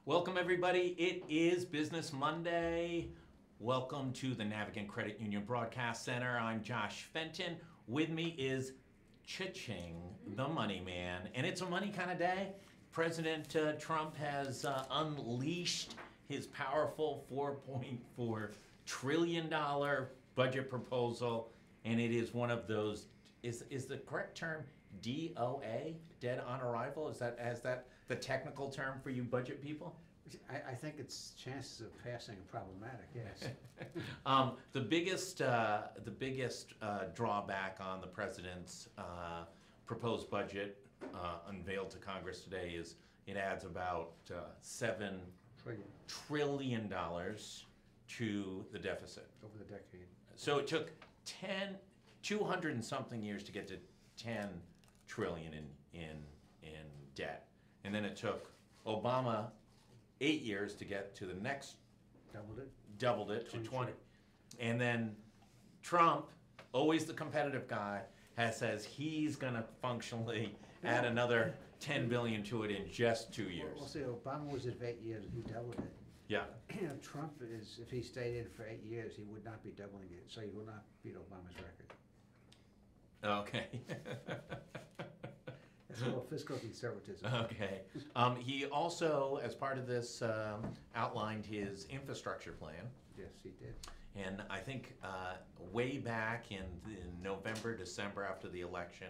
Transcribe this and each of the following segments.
Welcome everybody. It is Business Monday. Welcome to the Navigant Credit Union Broadcast Center. I'm Josh Fenton. With me is Cha-Ching, the money man. And it's a money kind of day. President Trump has unleashed his powerful $4.4 trillion budget proposal. And it is one of those, is the correct term DOA, dead on arrival? Is that the technical term for you budget people? I think its chances of passing are problematic, yes. The biggest drawback on the president's proposed budget unveiled to Congress today is it adds about $7 trillion to the deficit. Over the decade. So it took 200 and something years to get to 10 trillion in debt. And then it took Obama 8 years to get to the next, doubled it to 20. And then Trump, always the competitive guy, says he's going to functionally add another 10 billion to it in just 2 years. Well, see, Obama was at 8 years and he doubled it. Yeah. Trump is, if he stayed in for 8 years, he would not be doubling it, so he will not beat Obama's record. Okay. That's a little fiscal conservatism. Okay. He also, as part of this, outlined his infrastructure plan. Yes, he did. And I think way back in November, December after the election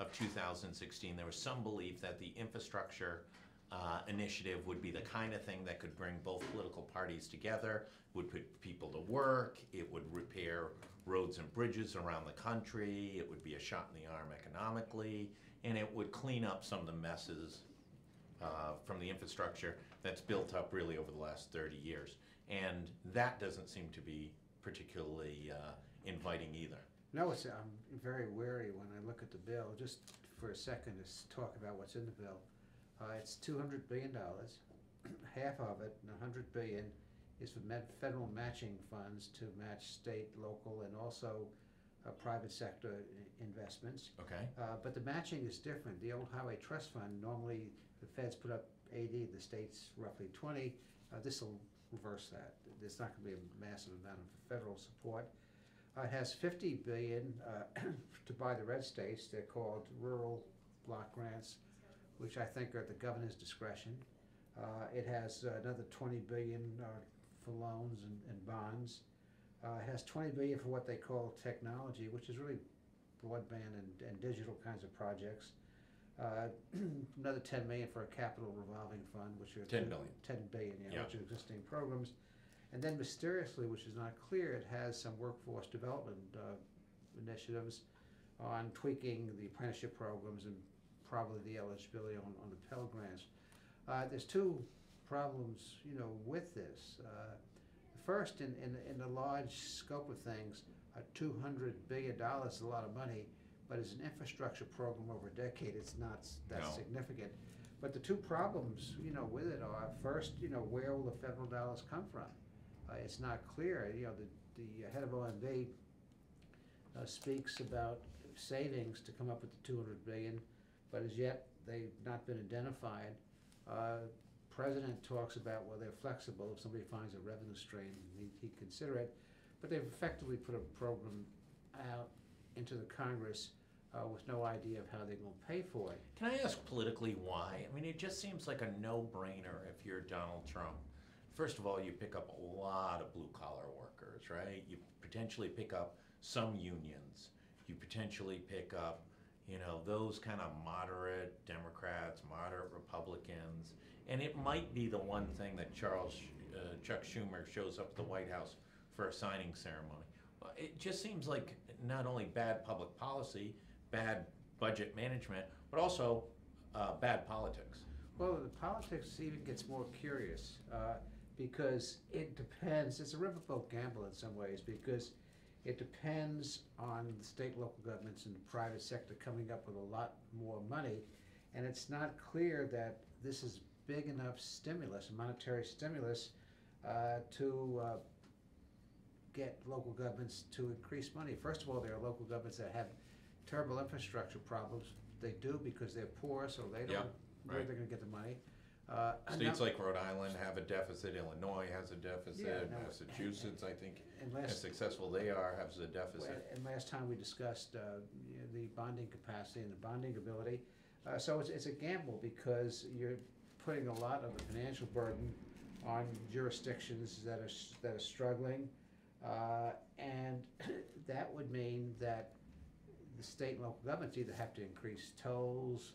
of 2016, there was some belief that the infrastructure initiative would be the kind of thing that could bring both political parties together, would put people to work, it would repair roads and bridges around the country, it would be a shot in the arm economically, and it would clean up some of the messes from the infrastructure that's built up really over the last 30 years. And that doesn't seem to be particularly inviting either. No, I'm very wary when I look at the bill. Just for a second to talk about what's in the bill. It's $200 billion. Half of it, $100 billion, is for federal matching funds to match state, local, and also private sector investments. Okay. But the matching is different. The old Highway Trust Fund, normally the feds put up 80, the states roughly 20. This will reverse that. There's not going to be a massive amount of federal support. It has $50 billion to buy the red states. They're called rural block grants, which I think are at the governor's discretion. It has another $20 billion for loans and bonds. It has $20 billion for what they call technology, which is really broadband and digital kinds of projects. Another $10 million for a capital revolving fund, which are $10 billion, yeah, which are existing programs. And then mysteriously, which is not clear, it has some workforce development initiatives on tweaking the apprenticeship programs and probably the eligibility on the Pell Grants. There's two problems, with this. First, in the large scope of things, $200 billion is a lot of money, but as an infrastructure program over a decade, it's not that significant. But the two problems, with it are, first, where will the federal dollars come from? It's not clear. The head of OMB speaks about savings to come up with the $200 billion. But as yet, they've not been identified. President talks about, well, they're flexible. If somebody finds a revenue stream, he'd consider it. But they've effectively put a program out into the Congress with no idea of how they're going to pay for it. Can I ask politically why? I mean, it just seems like a no-brainer if you're Donald Trump. First of all, you pick up a lot of blue-collar workers, right? You potentially pick up some unions. You potentially pick up those kind of moderate Democrats, moderate Republicans, and it might be the one thing that Chuck Schumer shows up at the White House for a signing ceremony. It just seems like not only bad public policy, bad budget management, but also bad politics. Well, the politics even gets more curious because it depends. It's a riverboat gamble in some ways because it depends on the state, local governments, and the private sector coming up with a lot more money. And it's not clear that this is big enough stimulus, monetary stimulus, to get local governments to increase money. First of all, there are local governments that have terrible infrastructure problems. They do because they're poor, so they don't know where they're going to get the money. States like Rhode Island have a deficit, Illinois has a deficit, Yeah, no, Massachusetts, I think, and as successful they are, has a deficit. and last time we discussed the bonding capacity and the bonding ability. So it's a gamble because you're putting a lot of the financial burden on jurisdictions that are struggling, and that would mean that the state and local governments either have to increase tolls,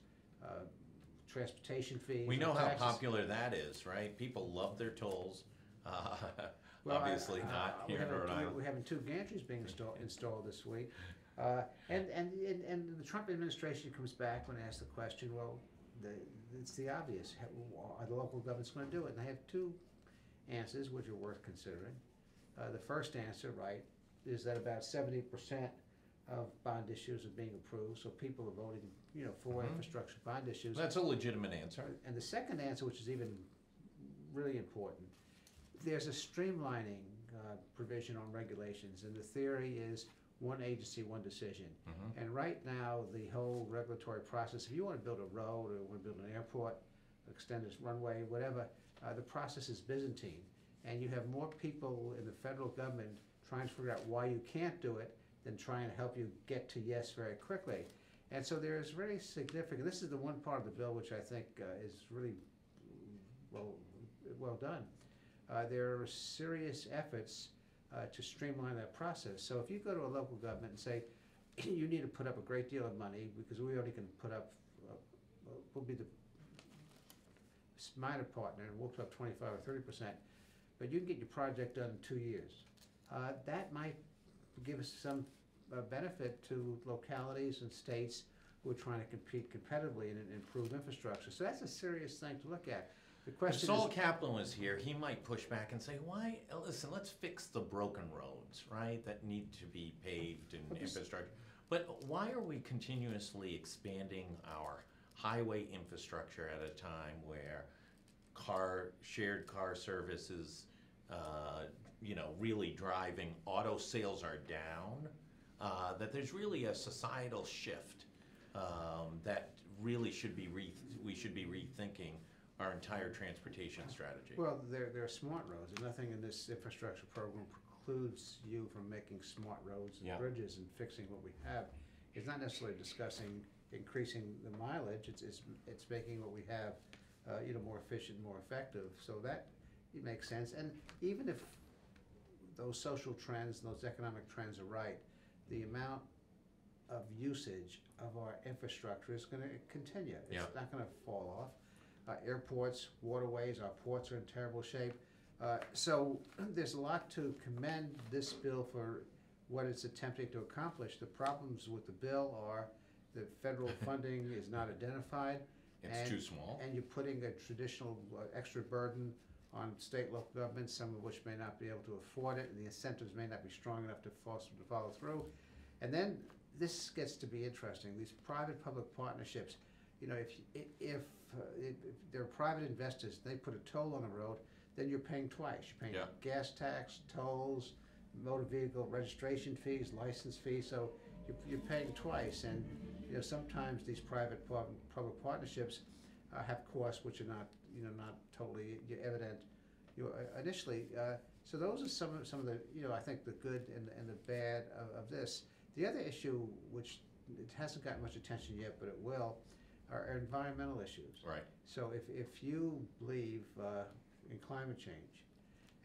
transportation fees. We know or how taxes. popular that is, right? People love their tolls. Well, Obviously not here in Rhode Island. We're having 2 gantries being installed this week. And the Trump administration comes back when asked the question, well, it's the obvious. Are the local governments going to do it? And I have 2 answers which are worth considering. The first answer, right, is that about 70% of bond issues are being approved, so people are voting, for infrastructure bond issues. That's a legitimate answer. And the second answer, which is even really important, there's a streamlining provision on regulations, and the theory is one agency, one decision. And right now, the whole regulatory process, if you want to build a road or want to build an airport, extend this runway, whatever, the process is Byzantine. And you have more people in the federal government trying to figure out why you can't do it than trying to help you get to yes very quickly. And so there is really significant, this is the one part of the bill which I think is really well done. There are serious efforts to streamline that process. So if you go to a local government and say, you need to put up a great deal of money because we already can put up, we'll be the minor partner and we'll put up 25 or 30%, but you can get your project done in 2 years. That might give us some benefit to localities and states who are trying to compete competitively and improve infrastructure. So that's a serious thing to look at. The If question Saul is, Kaplan was here, he might push back and say, why, listen, let's fix the broken roads, right, that need to be paved and infrastructure. But why are we continuously expanding our highway infrastructure at a time where shared car services, really driving, auto sales are down, that there's really a societal shift that really we should be rethinking our entire transportation strategy. well, there are smart roads, and nothing in this infrastructure program precludes you from making smart roads and Yeah. bridges and fixing what we have. It's not necessarily discussing increasing the mileage, it's making what we have, more efficient, more effective, so that it makes sense. And even if those social trends and those economic trends are right, the amount of usage of our infrastructure is going to continue. Yeah. It's not going to fall off. Airports, waterways, our ports are in terrible shape. So there's a lot to commend this bill for what it's attempting to accomplish. The problems with the bill are that federal funding is not identified. It's too small. And you're putting a traditional extra burden on state and local governments, some of which may not be able to afford it, and the incentives may not be strong enough to force them to follow through. And then this gets to be interesting, these private-public partnerships. If there are private investors, they put a toll on the road, then you're paying twice. You're paying gas tax, tolls, motor vehicle registration fees, license fees, so you're paying twice. And sometimes these private-public partnerships have costs which are not totally evident initially. So those are some of the I think the good and the bad of this. The other issue, which it hasn't gotten much attention yet, but it will, are environmental issues. Right. So if you believe in climate change,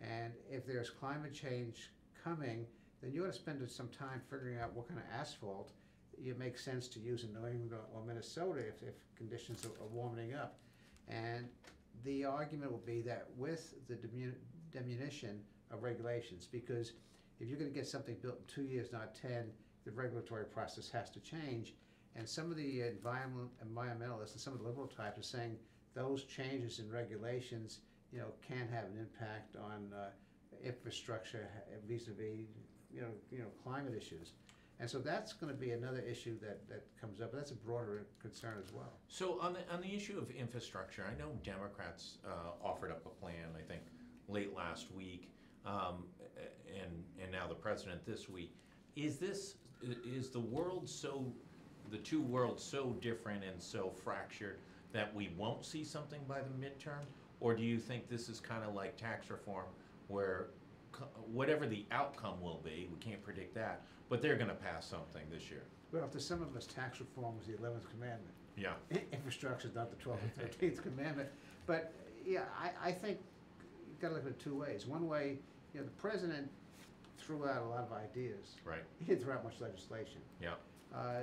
and if there's climate change coming, then you ought to spend some time figuring out what kind of asphalt it makes sense to use in New England or Minnesota if conditions are warming up. And the argument will be that with the diminution of regulations, because if you're going to get something built in 2 years, not 10, the regulatory process has to change. And some of the environmentalists and some of the liberal types are saying those changes in regulations, can have an impact on infrastructure vis-a-vis, climate issues. And so that's going to be another issue that comes up. But that's a broader concern as well. So on the issue of infrastructure, I know Democrats offered up a plan, I think, late last week, and now the president this week. Is the world the two worlds so different and so fractured that we won't see something by the midterm? Or do you think this is kind of like tax reform, where whatever the outcome will be, we can't predict that, but they're gonna pass something this year? Well, to some of us, tax reform was the 11th commandment. Yeah. Infrastructure is not the 12th or 13th commandment. But, yeah, I think you've got to look at it two ways. One way, the president threw out a lot of ideas. Right. He didn't throw out much legislation. Yeah.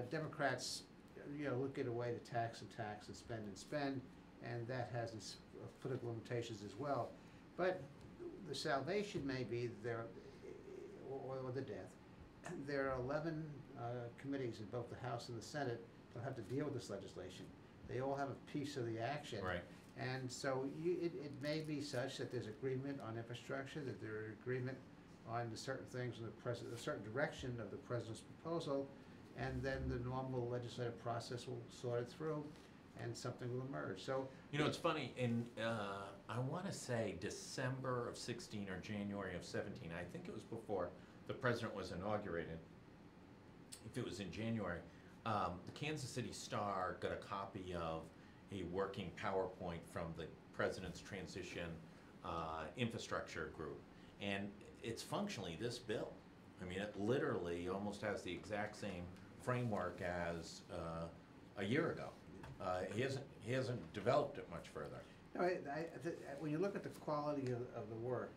Democrats, look at a way to tax and spend, and that has its political limitations as well. But the salvation may be there, or the death. There are 11 committees in both the House and the Senate that have to deal with this legislation. They all have a piece of the action. Right. And so it may be such that there's agreement on infrastructure, that there's agreement on the certain things in a certain direction of the president's proposal, and then the normal legislative process will sort it through, and something will emerge. So It's funny, in, I want to say December of 16 or January of 17, I think it was before the president was inaugurated. If it was in January, the Kansas City Star got a copy of a working PowerPoint from the president's transition infrastructure group. And it's functionally this bill. I mean, it literally almost has the exact same framework as a year ago. He hasn't developed it much further. No, when you look at the quality of the work,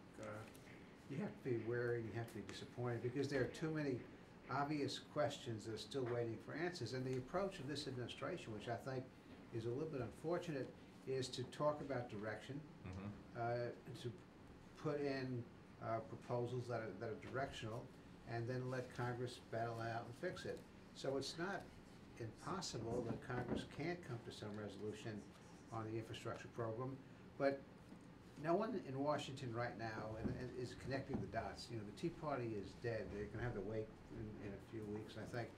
you have to be wary, you have to be disappointed, because there are too many obvious questions that are still waiting for answers. And the approach of this administration, which I think is a little bit unfortunate, is to talk about direction, to put in proposals that are directional, and then let Congress battle out and fix it. So it's not impossible that Congress can't come to some resolution on the infrastructure program, but no one in Washington right now is connecting the dots. The Tea Party is dead. They're going to have to wait in a few weeks, I think.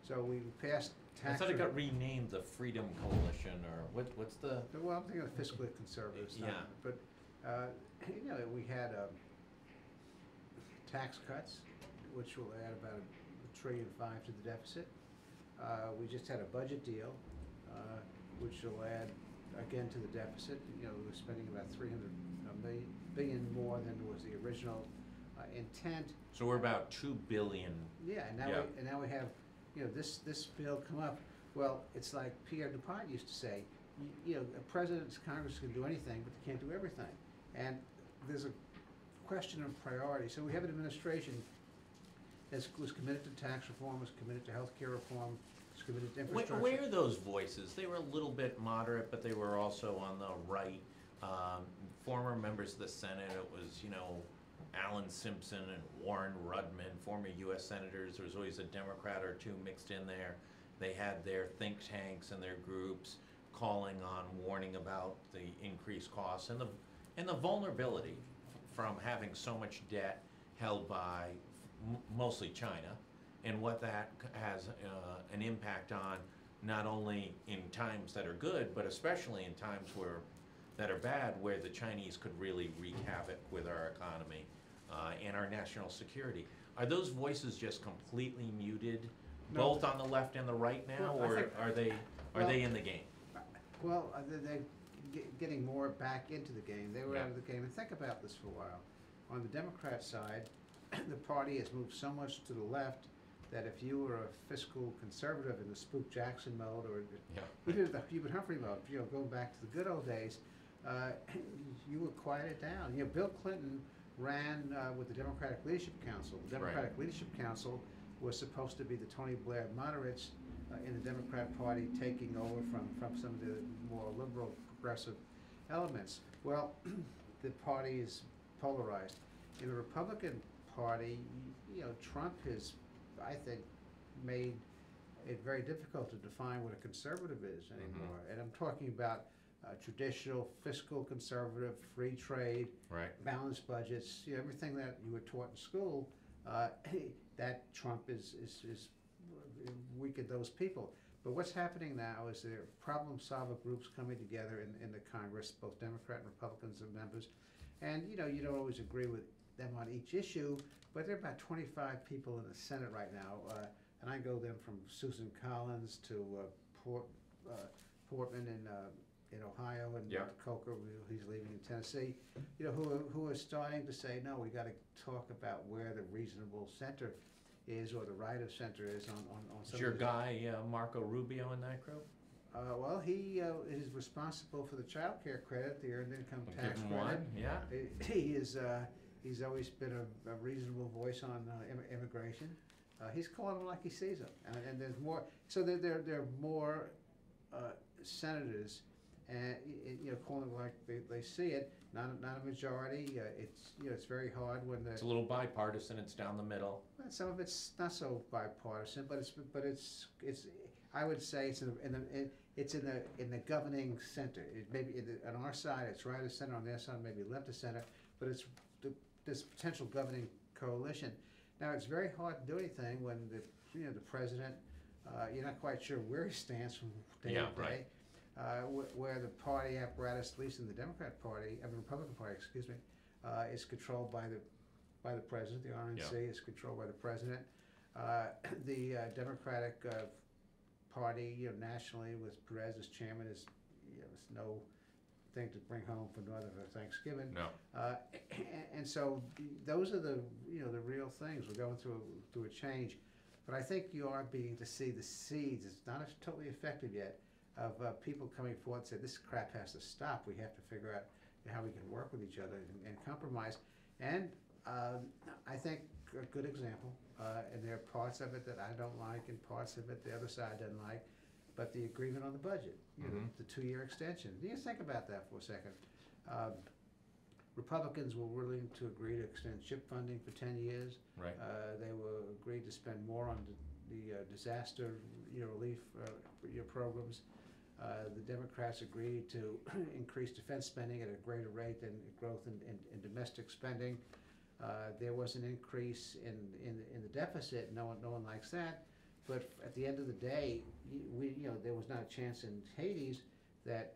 So we passed tax. I thought it got renamed the Freedom Coalition, or what's the? Well, I'm thinking of fiscally conservative stuff. Yeah. But we had tax cuts, which will add about $1.5 trillion to the deficit. We just had a budget deal, which will add again to the deficit. We're spending about $300 billion more than was the original intent. So we're about $2 billion. Yeah, and now we have this bill come up. Well, it's like Pierre DuPont used to say, a president's Congress can do anything, but they can't do everything. And there's a question of priority. So we have an administration that was committed to tax reform, was committed to health care reform, was committed to infrastructure. Where are those voices? They were a little bit moderate, but they were also on the right. Former members of the Senate, it was, Alan Simpson and Warren Rudman, former U.S. senators. There was always a Democrat or two mixed in there. They had their think tanks and their groups calling on, warning about the increased costs and the vulnerability from having so much debt held by mostly China, and what that has an impact on, not only in times that are good, but especially in times that are bad, where the Chinese could really wreak havoc with our economy and our national security. Are those voices just completely muted, both on the left and the right now, or are they in the game? Well, they're getting more back into the game. They were out of the game. And think about this for a while. On the Democrat side, the party has moved so much to the left that if you were a fiscal conservative in the Spook Jackson mode, or even the Hubert Humphrey mode, going back to the good old days, you were quieted down. Bill Clinton ran with the Democratic Leadership Council. The Democratic Leadership Council was supposed to be the Tony Blair moderates in the Democrat Party, taking over from some of the more liberal, progressive elements. Well, the party is polarized. In the Republican Party, Trump has, I think, made it very difficult to define what a conservative is anymore. And I'm talking about traditional fiscal conservative, free trade, balanced budgets, everything that you were taught in school. That Trump is weakened those people. But what's happening now is there are problem solver groups coming together in the Congress, both Democrat and Republicans are members. And you don't always agree with them on each issue, but there are about 25 people in the Senate right now, and I go them from Susan Collins to Portman and in Ohio and Yeah. Coker, he's leaving in Tennessee, who are starting to say, no, we gotta talk about where the reasonable center is, or the right of center is on some Is of your these- guy Marco Rubio in that group? Well, he is responsible for the child care credit, the earned income We'll tax give him credit. one, yeah. He's always been a reasonable voice on immigration. He's calling them like he sees them, and there's more. So there are more senators, and calling them like they see it. Not a majority. It's very hard when It's a little bipartisan, it's down the middle. some of it's not so bipartisan, but it's I would say it's in the governing center. It maybe on our side it's right of center, on their side maybe left of center, but it's this potential governing coalition. Now it's very hard to do anything when the president, you're not quite sure where he stands from day to day. Right. Where the party apparatus, at least in the Republican Party, excuse me, is controlled by the president. The RNC is controlled by the president. The Democratic Party, nationally, with Perez as chairman, is it's no thing to bring home for Northern for Thanksgiving. No. And so those are the real things. We're going through a change, but I think you are beginning to see the seeds. It's not totally effective yet of people coming forward and say this crap has to stop. We have to figure out how we can work with each other and compromise. And I think a good example, and there are parts of it that I don't like and parts of it the other side doesn't like, but the agreement on the budget, the 2-year extension. You think about that for a second. Republicans were willing to agree to extend CHIP funding for 10 years. Right. They were agreed to spend more on the disaster relief programs. The Democrats agreed to increase defense spending at a greater rate than growth in domestic spending. There was an increase in the deficit. No one likes that. But at the end of the day, there was not a chance in Hades that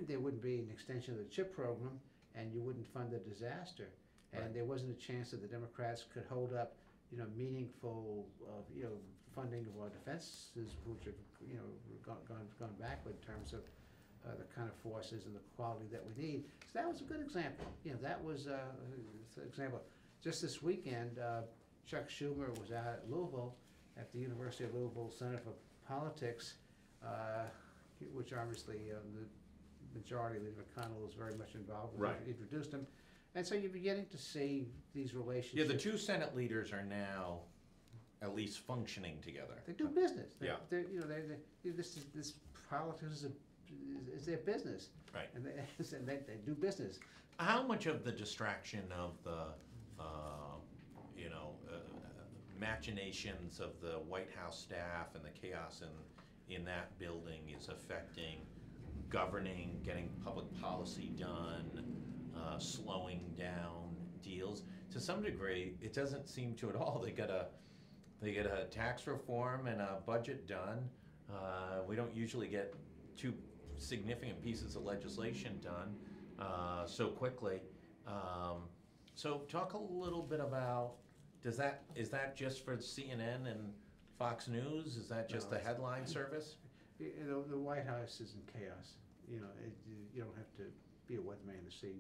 there wouldn't be an extension of the CHIP program, and you wouldn't fund the disaster. And Right. there wasn't a chance that the Democrats could hold up, meaningful, funding of our defenses, which have, gone backward in terms of the kind of forces and the quality that we need. So that was a good example. That was an example. Just this weekend, Chuck Schumer was out at Louisville, at the University of Louisville Center for Politics, which obviously the majority leader McConnell was very much involved with. Right. Introduced him. And so you're beginning to see these relationships. Yeah, the two Senate leaders are now at least functioning together. They do business. Yeah. This politics is their business. Right. And they do business. How much of the distraction of the, machinations of the White House staff and the chaos in that building is affecting governing, getting public policy done, slowing down deals? To some degree, it doesn't seem to at all. They get a tax reform and a budget done. We don't usually get two significant pieces of legislation done so quickly. So talk a little bit about, is that just for CNN and Fox News? Is that just the headline service? The White House is in chaos. You don't have to be a weatherman to see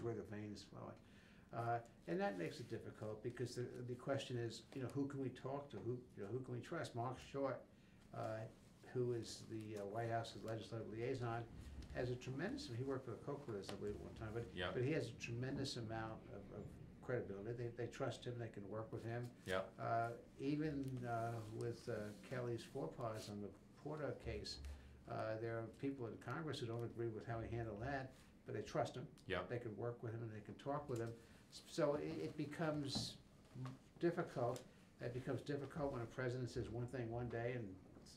where the vein is flowing. And that makes it difficult because the question is, who can we talk to? Who can we trust? Mark Short, who is the White House legislative liaison, has a tremendous. He worked for the Koch brothers, I believe, at one time, but he has a tremendous amount of credibility. They trust him. They can work with him. Yeah. Even with Kelly's forepaws on the Porter case, there are people in Congress who don't agree with how he handled that, but they trust him. Yeah. They can work with him and they can talk with him. So it becomes difficult. It becomes difficult when a president says one thing one day and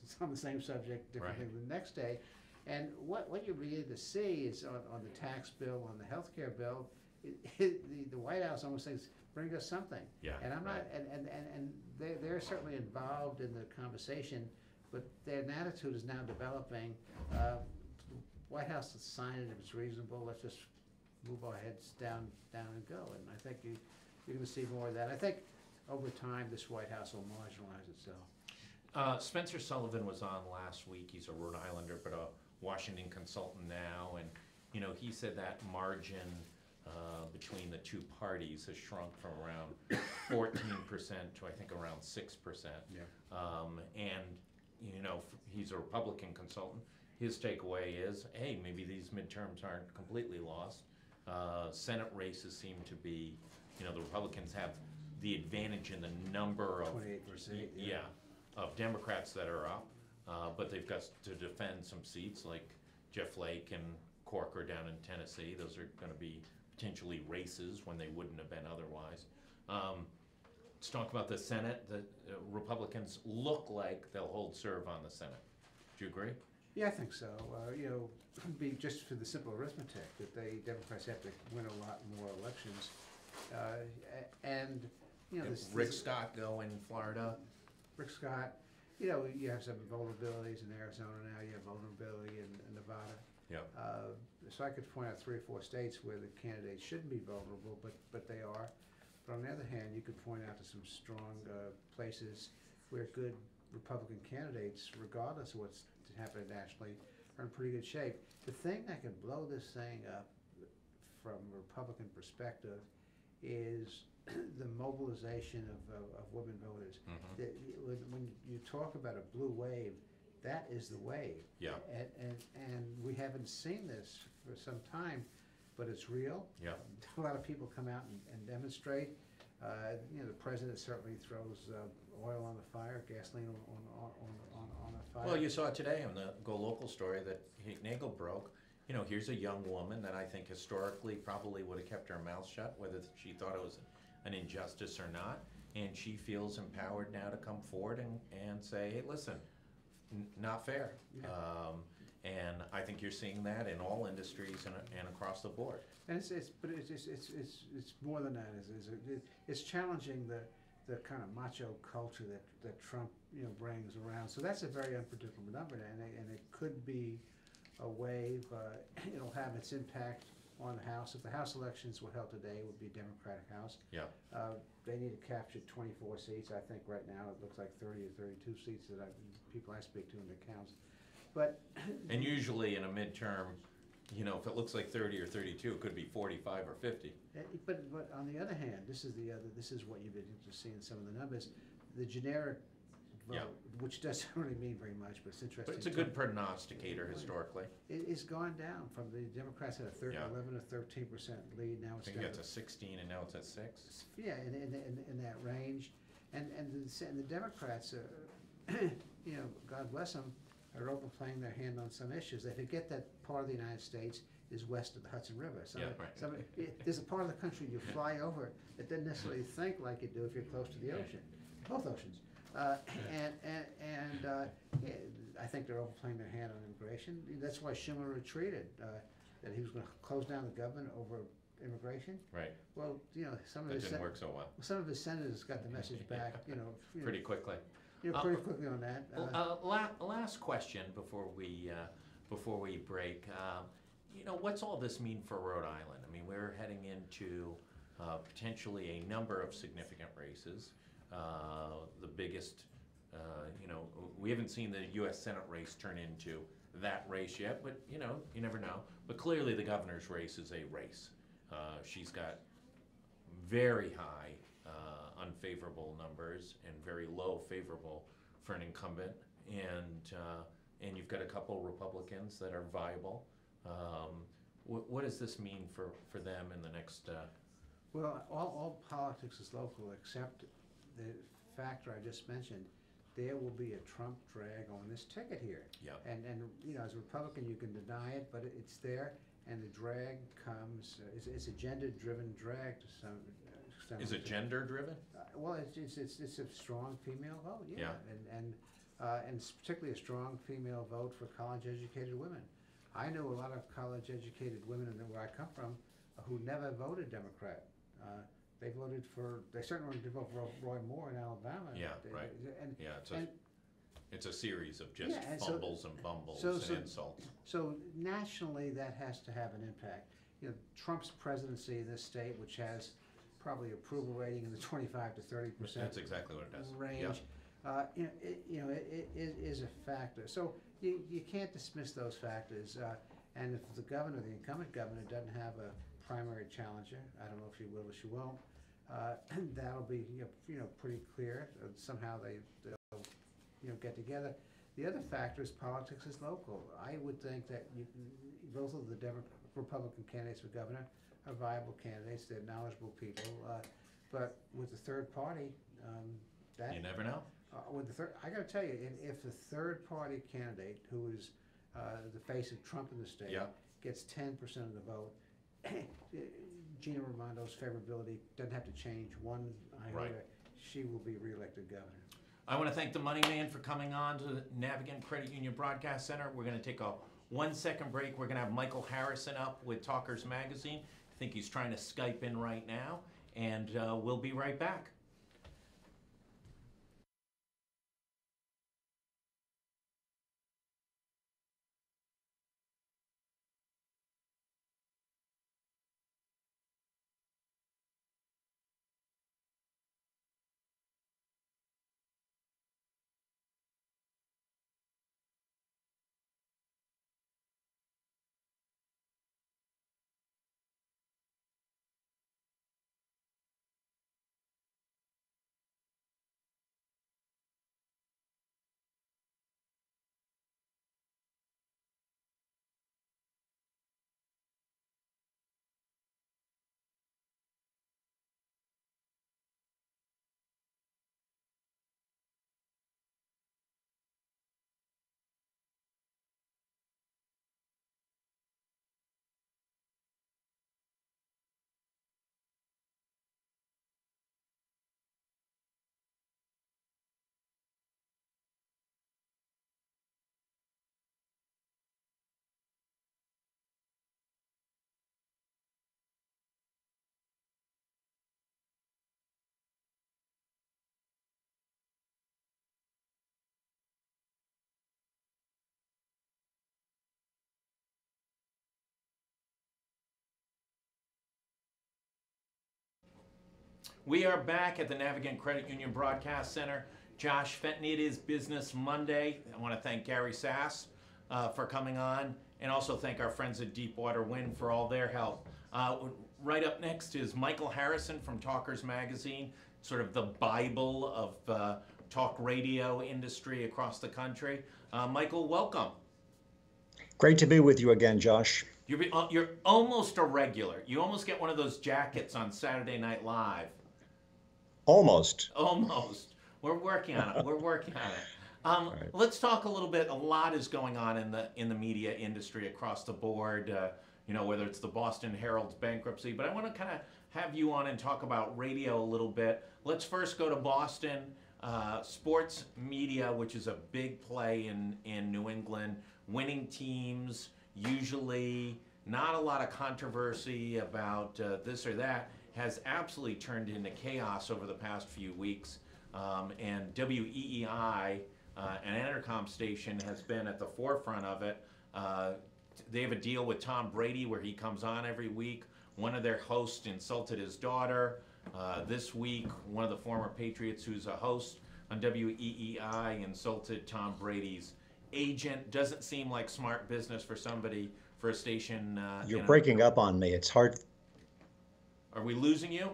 it's on the same subject differently the next day. And what you're beginning to see is on the tax bill, on the health care bill, the White House almost thinks, bring us something. Yeah. And I'm not, and they're certainly involved in the conversation, but their attitude is now developing. White House is signing it if it's reasonable. Let's just move our heads down and go. And I think you're going to see more of that. I think over time this White House will marginalize itself. Spencer Sullivan was on last week. He's a Rhode Islander, but a Washington consultant now, and, you know, he said that margin between the two parties has shrunk from around 14% to I think around 6%. Yeah. And, you know, he's a Republican consultant. His takeaway is, hey, maybe these midterms aren't completely lost. Senate races seem to be, you know, the Republicans have the advantage in the number of 28%. yeah, of Democrats that are up, but they've got to defend some seats like Jeff Flake and Corker down in Tennessee. Those are going to be potentially races when they wouldn't have been otherwise. Let's talk about the Senate. The Republicans look like they'll hold serve on the Senate. Do you agree? Yeah, I think so. You know, be just for the simple arithmetic that Democrats have to win a lot more elections, and you know, Rick Scott go in Florida. Rick Scott. You know, you have some vulnerabilities in Arizona now. You have vulnerability in Nevada. Yeah. So I could point out 3 or 4 states where the candidates shouldn't be vulnerable, but they are. But on the other hand, you could point out to some strong places where good Republican candidates, regardless of what's happening nationally, are in pretty good shape. The thing that could blow this thing up from a Republican perspective is the mobilization of women voters. When you talk about a blue wave, that is the wave. Yeah. And we haven't seen this for some time, but it's real. Yeah. A lot of people come out and demonstrate. You know, the president certainly throws oil on the fire, gasoline on the fire. Well, you saw today on the GoLocal story that Nagel broke. You know, here's a young woman that I think historically probably would have kept her mouth shut, whether she thought it was an injustice or not, and she feels empowered now to come forward and say, hey, listen, not fair. Yeah. And I think you're seeing that in all industries and across the board. And it's more than that. It's challenging the kind of macho culture that Trump, you know, brings around. So that's a very unpredictable number, and it could be a wave. It'll have its impact on the House. If the House elections were held today, it would be a Democratic House. Yeah. They need to capture 24 seats. I think right now it looks like 30 or 32 seats that people I speak to in the counts. But and usually in a midterm, you know, if it looks like 30 or 32, it could be 45 or 50. But on the other hand, this is what you've been to see in some of the numbers. The generic vote, Yeah. which doesn't really mean very much, but it's interesting. But it's a good prognosticator historically. It's gone down from the Democrats had a 11 to 13% lead. Now I it's think down it's a 16 and now it's at 6. Yeah, in that range, and the Democrats, you know, God bless them, are overplaying their hand on some issues. They forget that part of the United States is west of the Hudson River. There's a part of the country you fly over that doesn't necessarily think like you do if you're close to the ocean, both oceans. I think they're overplaying their hand on immigration. That's why Schumer retreated, that he was going to close down the government over immigration. Right. Well, you know, That didn't work so well. some of his senators got the message back, Pretty quickly. Pretty quickly on that. Last question before we break. You know, what's all this mean for Rhode Island? I mean, we're heading into potentially a number of significant races. The biggest, you know, we haven't seen the U.S. Senate race turn into that race yet, but, you know, you never know. But clearly the governor's race is a race. She's got very high unfavorable numbers and very low favorable for an incumbent, and you've got a couple Republicans that are viable. What does this mean for them in the next? Well, all politics is local except the factor I just mentioned. There will be a Trump drag on this ticket here. Yeah. And you know, as a Republican, you can deny it, but it's there, and the drag comes. It's a gender-driven drag to some extent. Is it gender-driven? Well, it's a strong female vote. Yeah. And it's particularly a strong female vote for college-educated women. I know a lot of college-educated women where I come from who never voted Democrat. They certainly did vote for Roy Moore in Alabama. Yeah, right. It's a series of just fumbles and bumbles and insults. So nationally, that has to have an impact. You know, Trump's presidency in this state, which has probably approval rating in the 25 to 30% That's exactly what it does. range. Yeah. It is a factor. So you can't dismiss those factors. And if the governor, the incumbent governor, doesn't have a primary challenger, I don't know if she will or she won't, that'll be pretty clear. Somehow they'll get together. The other factor is politics is local. I would think that both of the Republican candidates for governor are viable candidates. They're knowledgeable people. But with the third party, You never know. I got to tell you, if the third party candidate, who is the face of Trump in the state, Yeah. gets 10% of the vote, Gina Raimondo's favorability doesn't have to change one iota. Right. She will be reelected governor. I want to thank the Money Man for coming on to the Navigant Credit Union Broadcast Center. We're going to take a 1-second break. We're going to have Michael Harrison up with Talkers Magazine. I think he's trying to Skype in right now, and we'll be right back. We are back at the Navigant Credit Union Broadcast Center. Josh Fenton, it is Business Monday. I want to thank Gary Sass for coming on, and also thank our friends at Deepwater Wind for all their help. Right up next is Michael Harrison from Talkers Magazine, sort of the Bible of talk radio industry across the country. Michael, welcome. Great to be with you again, Josh. You're almost a regular. You almost get one of those jackets on Saturday Night Live. Almost. Almost. We're working on it. We're working on it. Right. Let's talk a little bit. A lot is going on in the media industry across the board. Whether it's the Boston Herald's bankruptcy, but I want to kind of have you on and talk about radio a little bit. Let's first go to Boston. Sports media, which is a big play in New England, winning teams, usually not a lot of controversy about this or that, has absolutely turned into chaos over the past few weeks. And WEEI, an Entercom station, has been at the forefront of it. They have a deal with Tom Brady where he comes on every week. One of their hosts insulted his daughter. This week, one of the former Patriots who's a host on WEEI insulted Tom Brady's agent. Doesn't seem like smart business for a station. You're breaking up on me. It's hard. Are we losing you?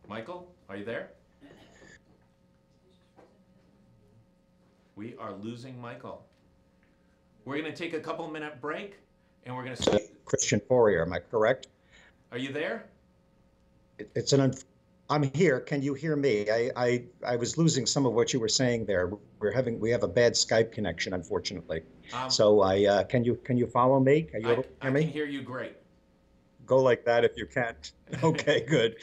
Michael, are you there? We are losing Michael. We're going to take a couple-minute break, and we're going to see. Christian Fourier, am I correct? Are you there? I'm here. Can you hear me? I was losing some of what you were saying there. We have a bad Skype connection, unfortunately. So can you follow me? Can you hear me? I can hear you great. Go like that if you can't. Okay, good.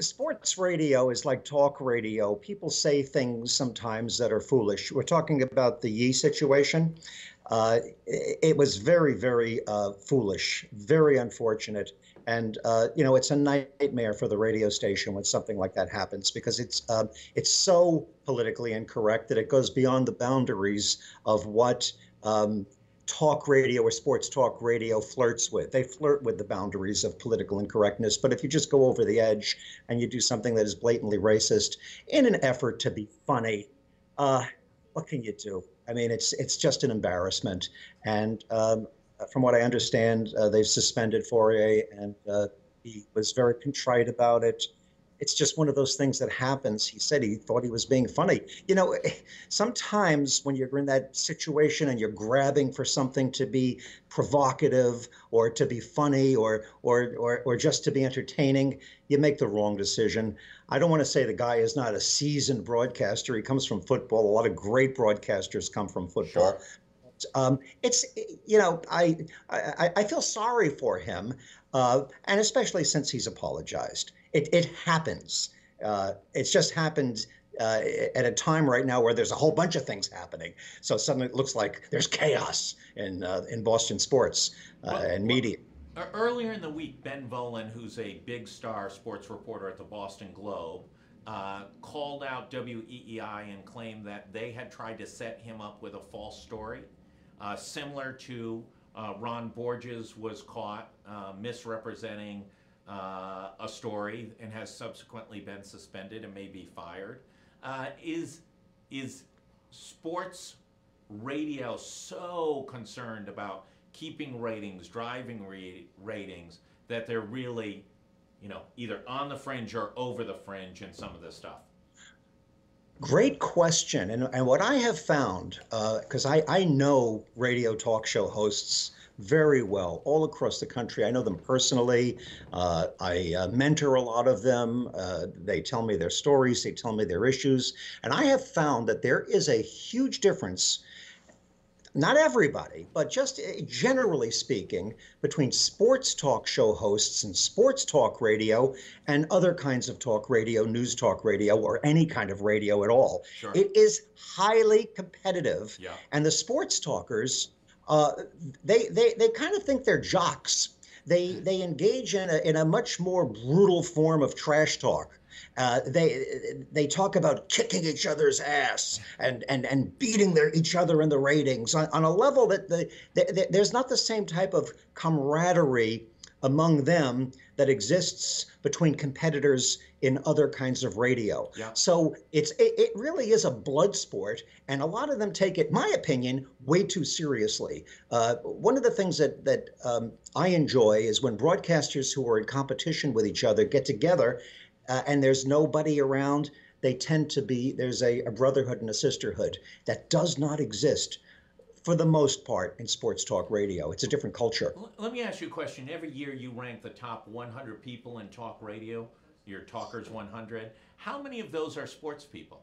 Sports radio is like talk radio. People say things sometimes that are foolish. We're talking about the Yee situation. It was very, very foolish, very unfortunate. And, it's a nightmare for the radio station when something like that happens, because it's so politically incorrect that it goes beyond the boundaries of what talk radio or sports talk radio flirts with. They flirt with the boundaries of political incorrectness. But if you just go over the edge and you do something that is blatantly racist in an effort to be funny, uh, what can you do? I mean, it's just an embarrassment. And from what I understand, they've suspended Fourier, and he was very contrite about it. It's just one of those things that happens. He said he thought he was being funny. You know, sometimes when you're in that situation and you're grabbing for something to be provocative or to be funny or just to be entertaining, you make the wrong decision. I don't want to say the guy is not a seasoned broadcaster. He comes from football. A lot of great broadcasters come from football. Sure. It's you know I feel sorry for him, and especially since he's apologized. It happens. It's just happened at a time right now where there's a whole bunch of things happening. So suddenly it looks like there's chaos in Boston sports and media. Earlier in the week, Ben Volen, who's a big star sports reporter at the Boston Globe, called out WEEI and claimed that they had tried to set him up with a false story, similar to Ron Borges was caught misrepresenting a story and has subsequently been suspended and may be fired. Is sports radio so concerned about keeping ratings, driving ratings, that they're really, either on the fringe or over the fringe in some of this stuff? Great question. And what I have found, because I know radio talk show hosts very well all across the country. I know them personally. I mentor a lot of them. They tell me their stories, they tell me their issues. And I have found that there is a huge difference, not everybody, but just generally speaking, between sports talk show hosts and sports talk radio and other kinds of talk radio, news talk radio, or any kind of radio at all. Sure. It is highly competitive. Yeah. And the sports talkers, they kind of think they're jocks. They engage in a much more brutal form of trash talk. They talk about kicking each other's ass and beating each other in the ratings on a level that there's not the same type of camaraderie among them that exists between competitors in other kinds of radio. Yeah. So it really is a blood sport, and a lot of them take it, my opinion, way too seriously. One of the things that I enjoy is when broadcasters who are in competition with each other get together and there's nobody around. They tend to be, there's a brotherhood and a sisterhood that does not exist for the most part in sports talk radio. It's a different culture. Let me ask you a question. Every year you rank the top 100 people in talk radio, your Talkers 100. How many of those are sports people?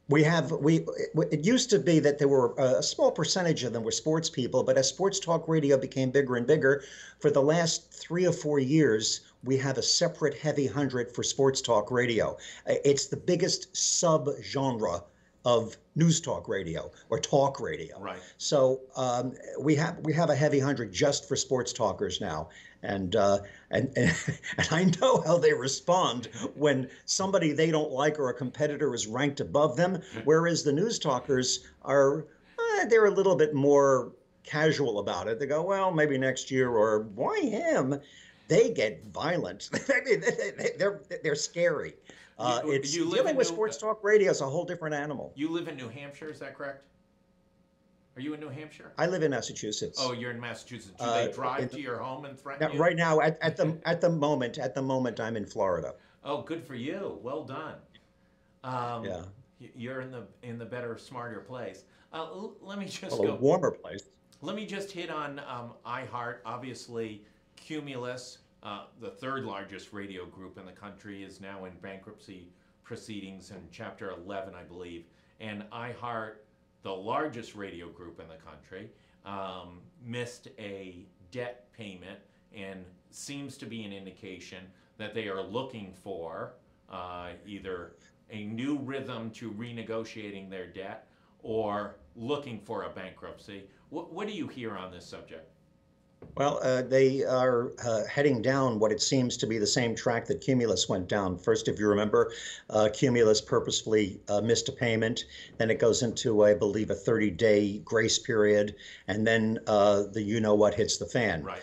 It used to be that there were a small percentage of them were sports people, but as sports talk radio became bigger and bigger, for the last 3 or 4 years, we have a separate heavy 100 for sports talk radio. It's the biggest sub-genre of news talk radio or talk radio. Right. So we have a heavy 100 just for sports talkers now. And I know how they respond when somebody they don't like or a competitor is ranked above them, whereas the news talkers are they're a little bit more casual about it. They go, well, maybe next year, or why him? They get violent. They're scary. It's dealing with sports talk radio is a whole different animal. You live in New Hampshire, is that correct? Are you in New Hampshire? I live in Massachusetts. Oh, you're in Massachusetts. Do they drive to your home and threaten you? Right now, at the moment, I'm in Florida. Oh, good for you. Well done. Yeah. You're in the better, smarter place. Let me just A warmer place. Let me just hit on iHeart. Obviously, Cumulus, the third largest radio group in the country, is now in bankruptcy proceedings in Chapter 11, I believe. And iHeart, the largest radio group in the country, missed a debt payment and seems to be an indication that they are looking for either a new rhythm to renegotiating their debt or looking for a bankruptcy. What do you hear on this subject? Well, they are heading down what it seems to be the same track that Cumulus went down. First, if you remember, Cumulus purposefully missed a payment. Then it goes into, I believe, a 30-day grace period, and then the you know what hits the fan. Right.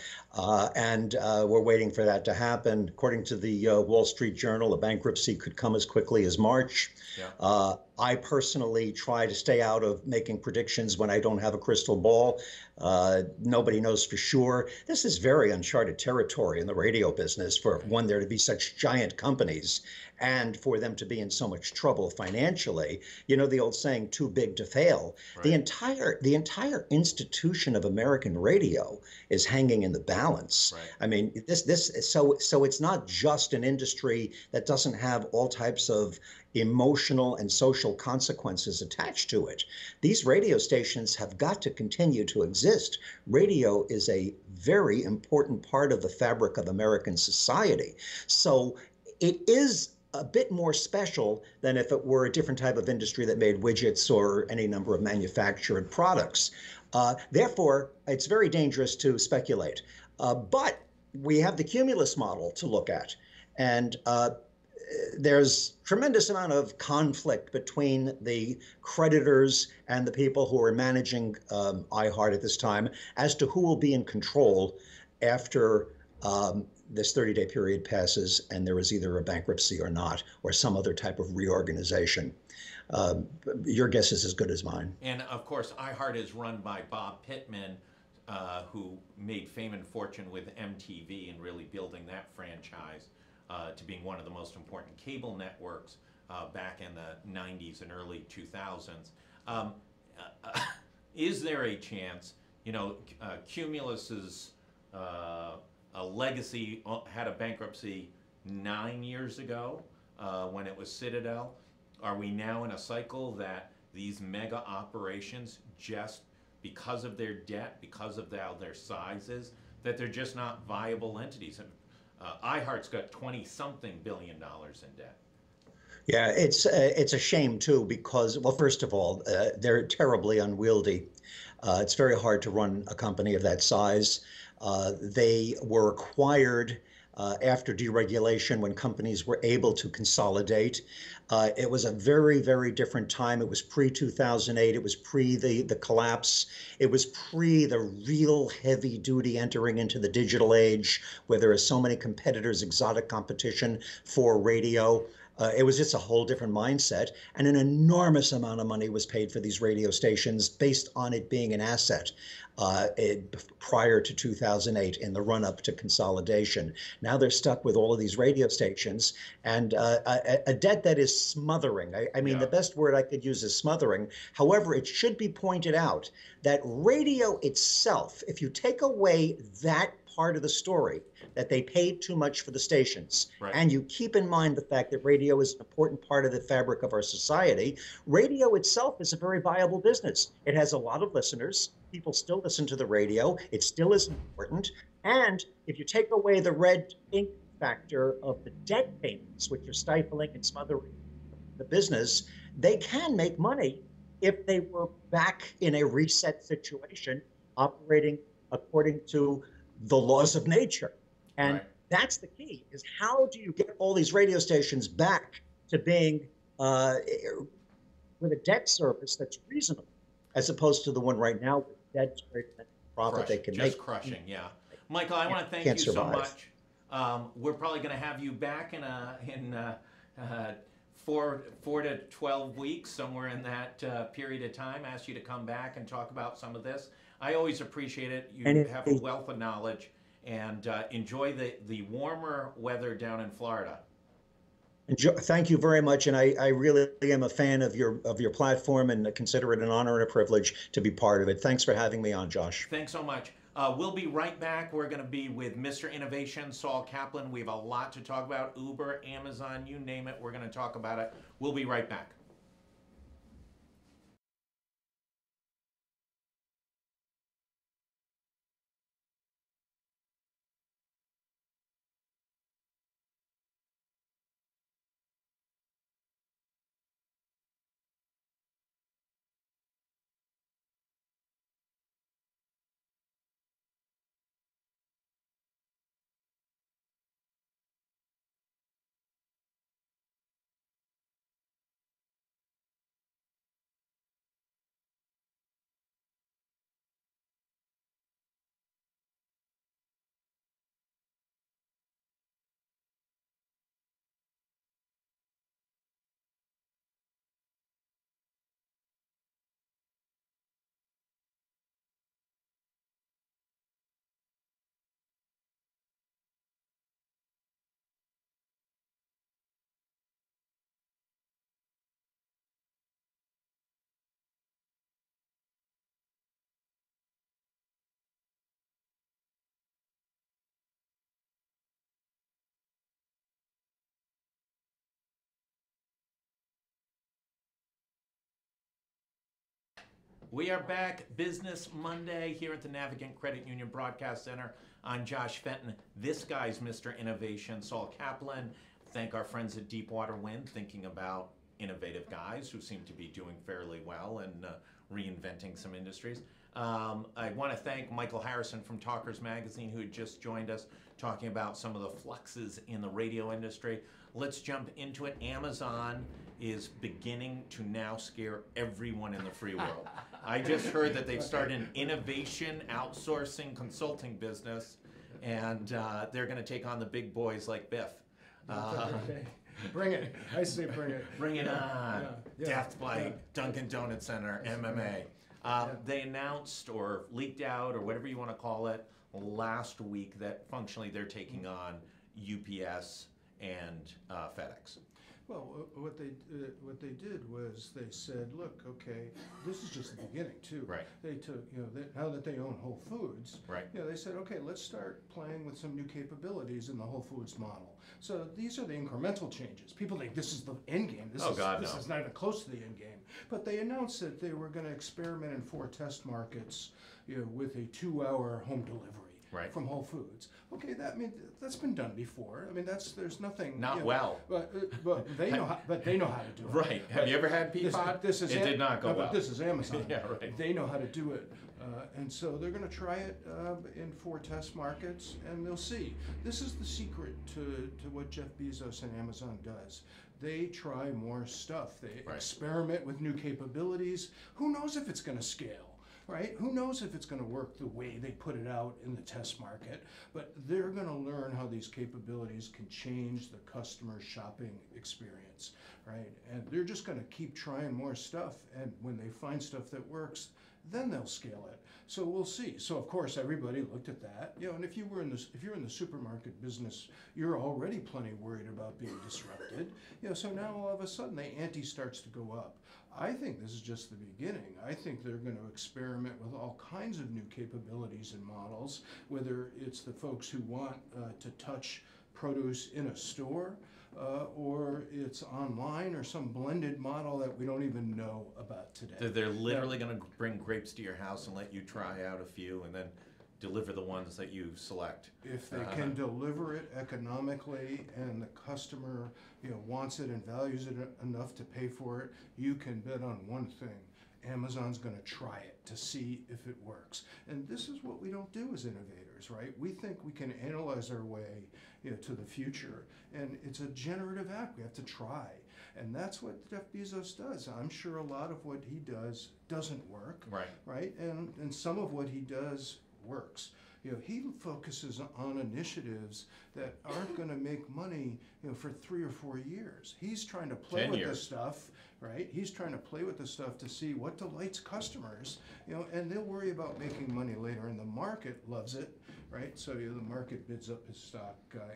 And we're waiting for that to happen. According to the Wall Street Journal, a bankruptcy could come as quickly as March. Yeah. I personally try to stay out of making predictions when I don't have a crystal ball. Nobody knows for sure. This is very uncharted territory in the radio business for Right. one, there to be such giant companies and for them to be in so much trouble financially. You know the old saying, too big to fail. The Right. entire institution of American radio is hanging in the balance. Right. I mean, so it's not just an industry that doesn't have all types of emotional and social consequences attached to it. These radio stations have got to continue to exist. Radio is a very important part of the fabric of American society. So it is a bit more special than if it were a different type of industry that made widgets or any number of manufactured products. Therefore, it's very dangerous to speculate. But we have the Cumulus model to look at. And there's tremendous amount of conflict between the creditors and the people who are managing iHeart at this time as to who will be in control after this 30-day period passes and there is either a bankruptcy or not, or some other type of reorganization. Your guess is as good as mine. And of course, iHeart is run by Bob Pittman, who made fame and fortune with MTV and really building that franchise to being one of the most important cable networks back in the 90s and early 2000s. Um, is there a chance, Cumulus's a legacy had a bankruptcy 9 years ago when it was Citadel? Are we now in a cycle that these mega operations, just because of their debt, because of their sizes, that they're just not viable entities? And iHeart's got 20-something billion dollars in debt. Yeah, it's a shame too because, well, first of all, they're terribly unwieldy. It's very hard to run a company of that size. They were acquired after deregulation when companies were able to consolidate. It was a very, very different time. It was pre-2008. It was pre the collapse. It was pre the real heavy duty entering into the digital age where there are so many competitors, exotic competition for radio. It was just a whole different mindset, and an enormous amount of money was paid for these radio stations based on it being an asset prior to 2008 in the run up to consolidation. Now they're stuck with all of these radio stations and a debt that is smothering. I mean, Yeah. the best word I could use is smothering. However, it should be pointed out that radio itself, if you take away that part of the story, that they paid too much for the stations, Right. and you keep in mind the fact that radio is an important part of the fabric of our society, radio itself is a very viable business. It has a lot of listeners. People still listen to the radio. It still is important. And if you take away the red ink factor of the debt payments, which are stifling and smothering the business, they can make money if they were back in a reset situation, operating according to the laws of nature. And Right. that's the key, is how do you get all these radio stations back to being with a debt service that's reasonable, as opposed to the one right now with debt greater than the profit they can Just make. crushing, yeah. Michael, I Can't, want to thank can't you so survive. much. We're probably going to have you back in 4 to 12 weeks, somewhere in that period of time. Ask you to come back and talk about some of this. I always appreciate it. You And have a wealth of knowledge, and enjoy the warmer weather down in Florida. thank you very much. And I really am a fan of your platform and consider it an honor and a privilege to be part of it. Thanks for having me on, Josh. Thanks so much. We'll be right back. We're going to be with Mr. Innovation, Saul Kaplan. We have a lot to talk about. Uber, Amazon, you name it. We're going to talk about it. We'll be right back. We are back, Business Monday, here at the Navigant Credit Union Broadcast Center. I'm Josh Fenton. This guy's Mr. Innovation, Saul Kaplan. Thank our friends at Deepwater Wind, thinking about innovative guys who seem to be doing fairly well and reinventing some industries. I want to thank Michael Harrison from Talkers Magazine, who had just joined us, talking about some of the fluxes in the radio industry. Let's jump into it. Amazon is beginning to now scare everyone in the free world. I just heard that they've started an innovation outsourcing consulting business, and they're going to take on the big boys like Biff. Bring it. I say bring it. Bring it on. Yeah. Death by Dunkin' Donuts Center, MMA. They announced or leaked out, or whatever you want to call it, last week that functionally they're taking on UPS and FedEx. Well, what they did was they said, look, okay, this is just the beginning too. Right. They took, now that they own Whole Foods, Right. They said, okay, let's start playing with some new capabilities in the Whole Foods model. So these are the incremental changes. People think this is the end game. This is not even close to the end game. But they announced that they were going to experiment in 4 test markets, with a 2-hour home delivery. Right. From Whole Foods. Okay, that's been done before. I mean, there's nothing. Not well. But they know how. But they know how to do it. Right. Have you ever had Peapod? It did not go well. But this is Amazon. Yeah, right. They know how to do it, and so they're going to try it in 4 test markets, and they'll see. This is the secret to what Jeff Bezos and Amazon does. They try more stuff. They experiment with new capabilities. Who knows if it's going to scale? Right? Who knows if it's going to work the way they put it out in the test market, but they're going to learn how these capabilities can change the customer shopping experience, right? And they're just going to keep trying more stuff, and when they find stuff that works, then they'll scale it. So we'll see. So of course everybody looked at that, and if you're in the supermarket business, you're already plenty worried about being disrupted, so now all of a sudden the ante starts to go up. I think this is just the beginning. I think they're going to experiment with all kinds of new capabilities and models, whether it's the folks who want to touch produce in a store, or it's online, or some blended model that we don't even know about today. They're literally going to bring grapes to your house and let you try out a few and then deliver the ones that you select. If they can deliver it economically and the customer wants it and values it enough to pay for it, you can bet on one thing. Amazon's going to try it to see if it works. And this is what we don't do as innovators, right? We think we can analyze our way to the future, and it's a generative act. We have to try. And that's what Jeff Bezos does. I'm sure a lot of what he does doesn't work, right? And some of what he does works. He focuses on initiatives that aren't going to make money, for 3 or 4 years. He's trying to play with this stuff, right? He's trying to play with the stuff to see what delights customers, and they'll worry about making money later, and the market loves it, right? So the market bids up his stock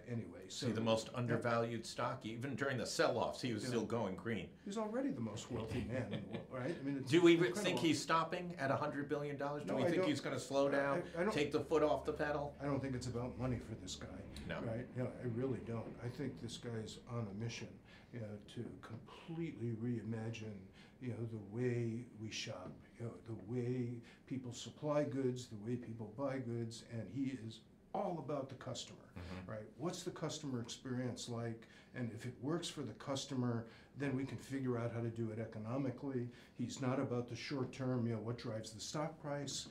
anyway. So the most undervalued stock, even during the sell-offs, he was still going green. He's already the most wealthy man in the world, right? I mean, do we think he's stopping at $100 billion? Do we think he's going to slow down, take the foot off the pedal? I don't think it's about money for this guy. No. Right? I really don't. I think this guy's on a mission, to completely reimagine, the way we shop, the way people supply goods, the way people buy goods, and he is all about the customer, right? What's the customer experience like? And if it works for the customer, then we can figure out how to do it economically. He's not about the short term, what drives the stock price.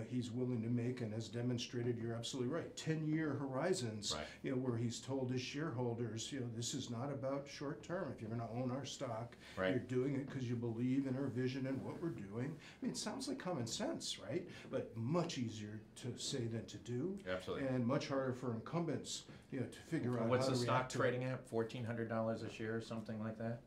He's willing to make, and has demonstrated, you're absolutely right, 10-year horizons, where he's told his shareholders, this is not about short term. If you're going to own our stock, you're doing it because you believe in our vision and what we're doing. I mean, it sounds like common sense, right? But much easier to say than to do. Absolutely. And much harder for incumbents, to figure out what's how to the stock react to trading it. at? $1,400 a share or something like that?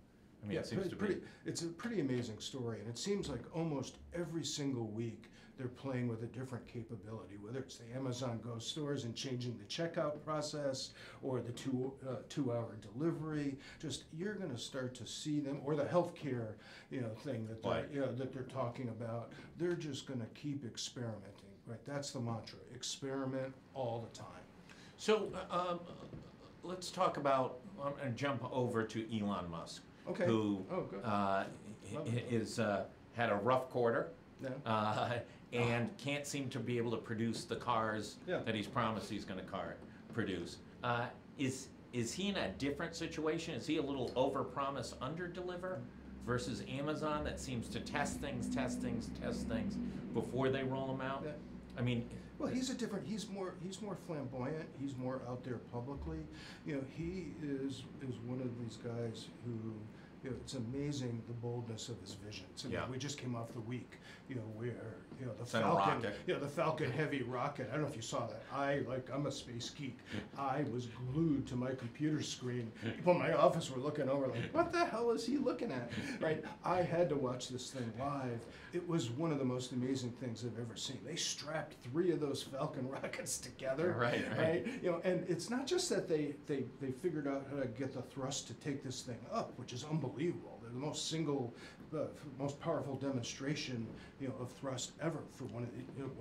I mean, it seems to be. It's a pretty amazing story, and it seems like almost every single week they're playing with a different capability, whether it's the Amazon Go stores and changing the checkout process, or the two-hour delivery. Just, you're going to start to see them, or the healthcare thing that they're talking about. They're just going to keep experimenting, right? That's the mantra: experiment all the time. So let's talk about. I'm going to jump over to Elon Musk, Okay. who good. is had a rough quarter. and can't seem to be able to produce the cars that he's promised he's going to produce. Is he in a different situation? Is he a little over-promise, under-deliver versus Amazon that seems to test things before they roll them out? Yeah. I mean, well, he's he's more flamboyant. He's more out there publicly. You know, he is one of these guys who, you know, it's amazing the boldness of his visions. I mean, we just came off the week, you know, where, you know, the Falcon, the Falcon Heavy rocket. I don't know if you saw that. I'm a space geek. I was glued to my computer screen. People in my office were looking over like, what the hell is he looking at? Right? I had to watch this thing live. It was one of the most amazing things I've ever seen. They strapped 3 of those Falcon rockets together. Right? You know, and it's not just that they figured out how to get the thrust to take this thing up, which is unbelievable. They're the most powerful demonstration, you know, of thrust ever for one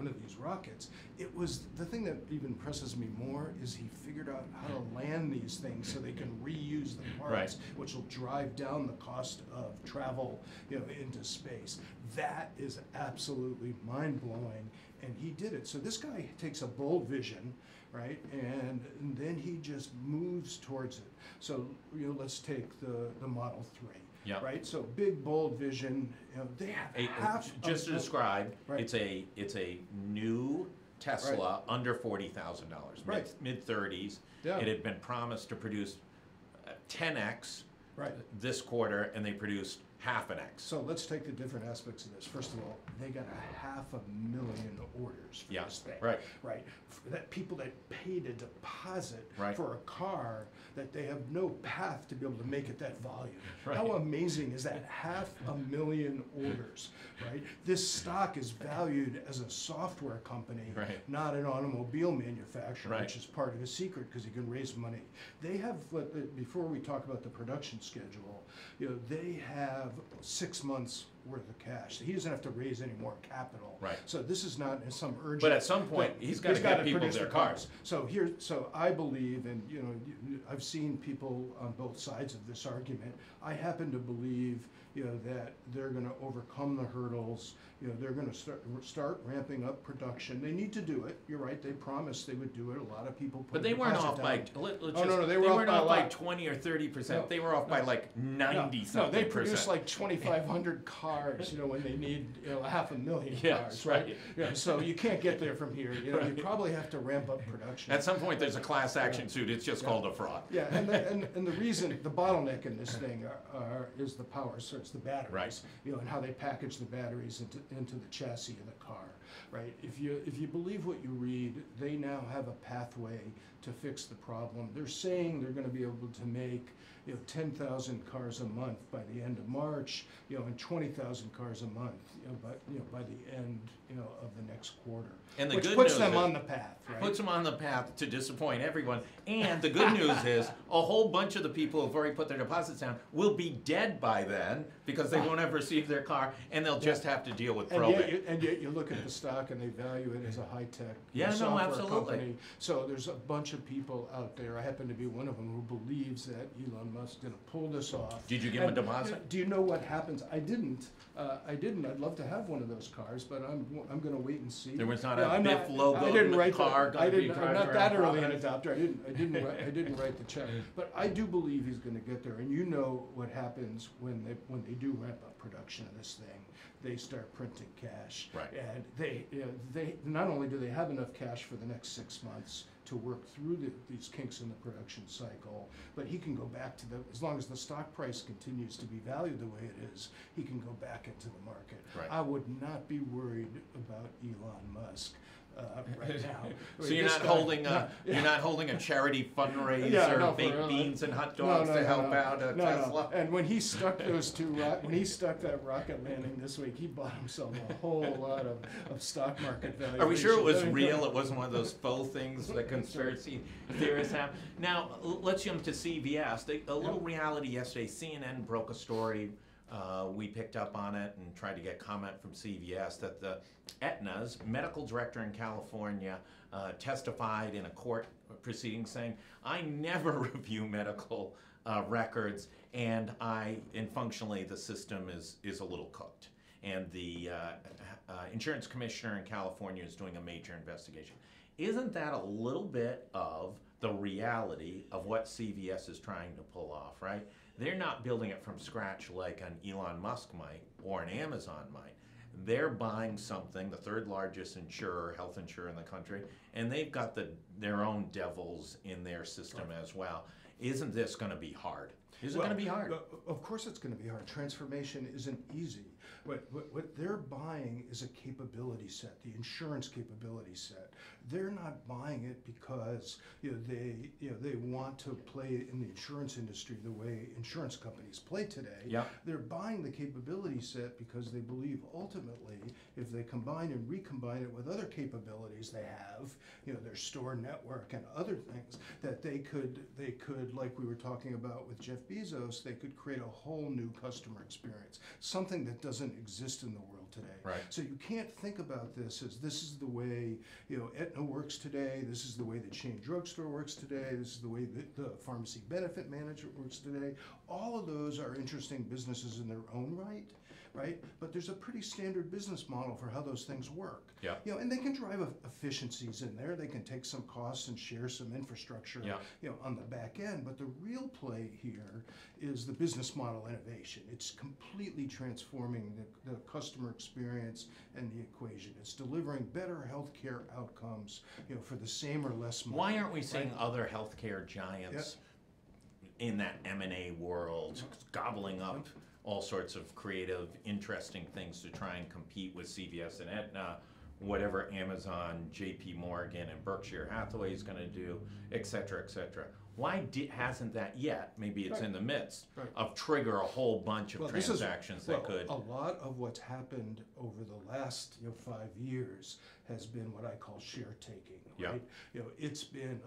of these rockets. It was the thing that even impresses me more is he figured out how to land these things so they can reuse the parts, which will drive down the cost of travel, you know, into space. That is absolutely mind-blowing, and he did it. So this guy takes a bold vision, right, and then he just moves towards it. So, you know, let's take the Model 3. Yeah. Right. So big, bold vision. You know, they have just to describe. It's a new Tesla under $40,000, mid 30s. Yeah. It had been promised to produce 10x this quarter, and they produced half an X. So let's take the different aspects of this. First of all, they got 500,000 orders for this thing. Right. That people that paid a deposit for a car that they have no path to be able to make it that volume. How amazing is that? 500,000 orders, right? This stock is valued as a software company, not an automobile manufacturer, which is part of his secret because he can raise money. They have, before we talk about the production schedule, you know, they have 6 months worth of cash. He doesn't have to raise any more capital. So this is not some urgent. But at some point, he's got to get people their cars. So I believe, and you know, I've seen people on both sides of this argument. I happen to believe, you know, that they're going to overcome the hurdles. You know, they're going to start ramping up production. They need to do it. You're right. They promised they would do it. A lot of people put. But they weren't off by. They weren't off by 20 or 30%. They were off by like 90 something. No, they produced like 2,500 cars. You know, when they need 500,000 cars, right? Yeah. So you can't get there from here. You know, you probably have to ramp up production. At some point, there's a class action suit. It's just called a fraud. Yeah, and the reason, the bottleneck in this thing is the power source, the batteries. You know, and how they package the batteries into the chassis of the car, right? If you believe what you read, they now have a pathway to fix the problem. They're saying they're going to be able to make 10,000 cars a month by the end of March, and 20,000 cars a month, by the end, of the next quarter. And the which good puts news them is, on the path, right? Puts them on the path to disappoint everyone. And the good news is, a whole bunch of the people who've already put their deposits down will be dead by then because they won't have received their car, and they'll just have to deal with probate. And yet you look at the stock and they value it as a high-tech software absolutely. company. So there's a bunch of people out there. I happen to be one of them who believes that Elon Musk's going to pull this off. Did you give him a deposit? Do you know what happens? I didn't. I'd love to have one of those cars, but I'm going to wait and see. There was not a Biff logo car. I'm not that early an adopter. I didn't write the check, but I do believe he's going to get there. And you know what happens when they do ramp up production of this thing. They start printing cash, and they not only do they have enough cash for the next 6 months to work through these kinks in the production cycle, but he can go back to as long as the stock price continues to be valued the way it is, he can go back into the market. I would not be worried about Elon Musk right now. So you're not holding a charity fundraiser, baked beans and hot dogs to help out Tesla. And when he stuck that rocket landing this week, he bought himself a whole lot of stock market value. Are we sure it was real? It wasn't one of those faux things that conspiracy theorists have. Now let's jump to CVS. A little reality yesterday. CNN broke a story. We picked up on it and tried to get comment from CVS that the Aetna's medical director in California testified in a court proceeding saying, I never review medical records, and functionally the system is a little cooked. And insurance commissioner in California is doing a major investigation. Isn't that a little bit of the reality of what CVS is trying to pull off, right? They're not building it from scratch like an Elon Musk might or an Amazon might. They're buying something, the third largest health insurer in the country, and they've got their own devils in their system as well. Isn't this going to be hard? Is it going to be hard? Of course it's going to be hard. Transformation isn't easy. What they're buying is a capability set, the insurance capability set. They're not buying it because they want to play in the insurance industry the way insurance companies play today. Yep. They're buying the capability set because they believe ultimately if they combine and recombine it with other capabilities they have, their store network and other things, that they could, like we were talking about with Jeff Bezos, they could create a whole new customer experience, something that doesn't exist in the world today. Right. So you can't think about this as this is the way Aetna works today, this is the way the chain drugstore works today, this is the way that the pharmacy benefit manager works today. All of those are interesting businesses in their own right? But there's a pretty standard business model for how those things work. Yeah. And they can drive efficiencies in there. They can take some costs and share some infrastructure, on the back end. But the real play here is the business model innovation. It's completely transforming the customer experience and the equation. It's delivering better healthcare outcomes, for the same or less money. Why aren't we seeing other healthcare giants in that M&A world gobbling up all sorts of creative, interesting things to try and compete with CVS and Aetna, whatever Amazon, JP Morgan, and Berkshire Hathaway is going to do, et cetera, et cetera? Why hasn't that yet? Maybe it's in the midst of trigger a whole bunch of transactions that could. A lot of what's happened over the last 5 years has been what I call share taking, right? It's been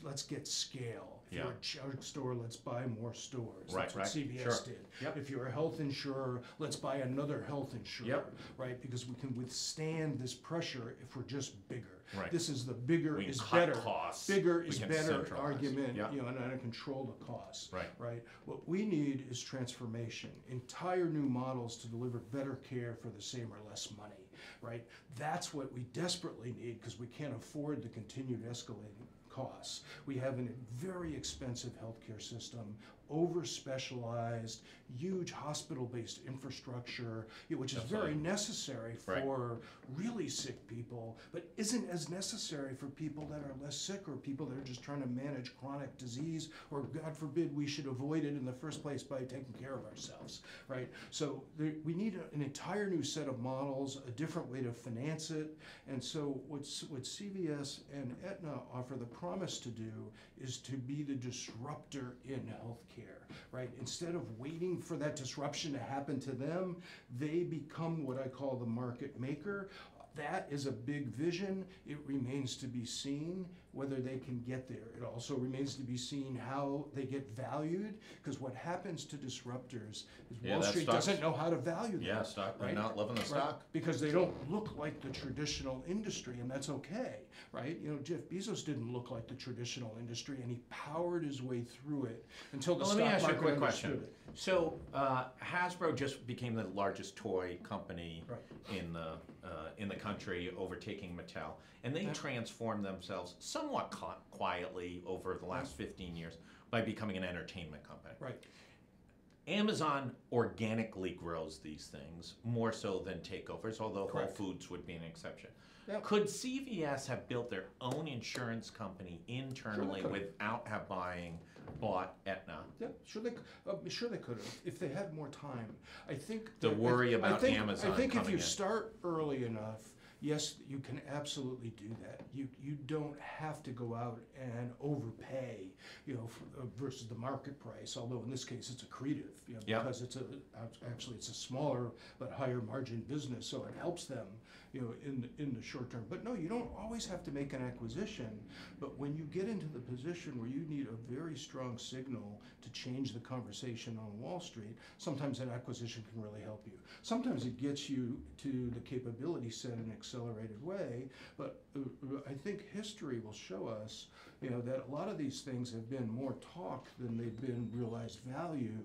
let's get scale. If you're a drugstore, let's buy more stores. That's what CVS did. If you're a health insurer, let's buy another health insurer, right? Because we can withstand this pressure if we're just bigger. Right. This is the bigger is better. Costs. Bigger is better argument, and control the costs. Right. What we need is transformation, entire new models to deliver better care for the same or less money. Right. That's what we desperately need because we can't afford the continued escalating costs. We have a very expensive healthcare system, over-specialized, huge hospital-based infrastructure, which is very necessary for really sick people, but isn't as necessary for people that are less sick or people that are just trying to manage chronic disease, or God forbid we should avoid it in the first place by taking care of ourselves, right? So we need an entire new set of models, a different way to finance it, and so what CVS and Aetna offer the promise to do is to be the disruptor in healthcare, right? Instead of waiting for that disruption to happen to them, they become what I call the market maker. That is a big vision. It remains to be seen whether they can get there. It also remains to be seen how they get valued, because what happens to disruptors is Wall Street doesn't know how to value them. They're not loving the stock. Because they don't look like the traditional industry, and that's okay, right? Jeff Bezos didn't look like the traditional industry, and he powered his way through it until the stock market understood it. Let me ask you a quick question. So Hasbro just became the largest toy company in the country, overtaking Mattel, and they transformed themselves somewhat quietly over the last 15 years by becoming an entertainment company. Right. Amazon organically grows these things more so than takeovers, although Whole Foods would be an exception. Could CVS have built their own insurance company internally without bought Aetna? Yeah, sure they could have if they had more time. I think the worry about Amazon. I think if you start early enough, yes, you can absolutely do that. You don't have to go out and overpay, versus the market price. Although in this case it's accretive, because it's a smaller but higher margin business, so it helps them, in the short term. But no, you don't always have to make an acquisition. But when you get into the position where you need a very strong signal to change the conversation on Wall Street, sometimes an acquisition can really help you. Sometimes it gets you to the capability set in an accelerated way, but I think history will show us, that a lot of these things have been more talk than they've been realized value,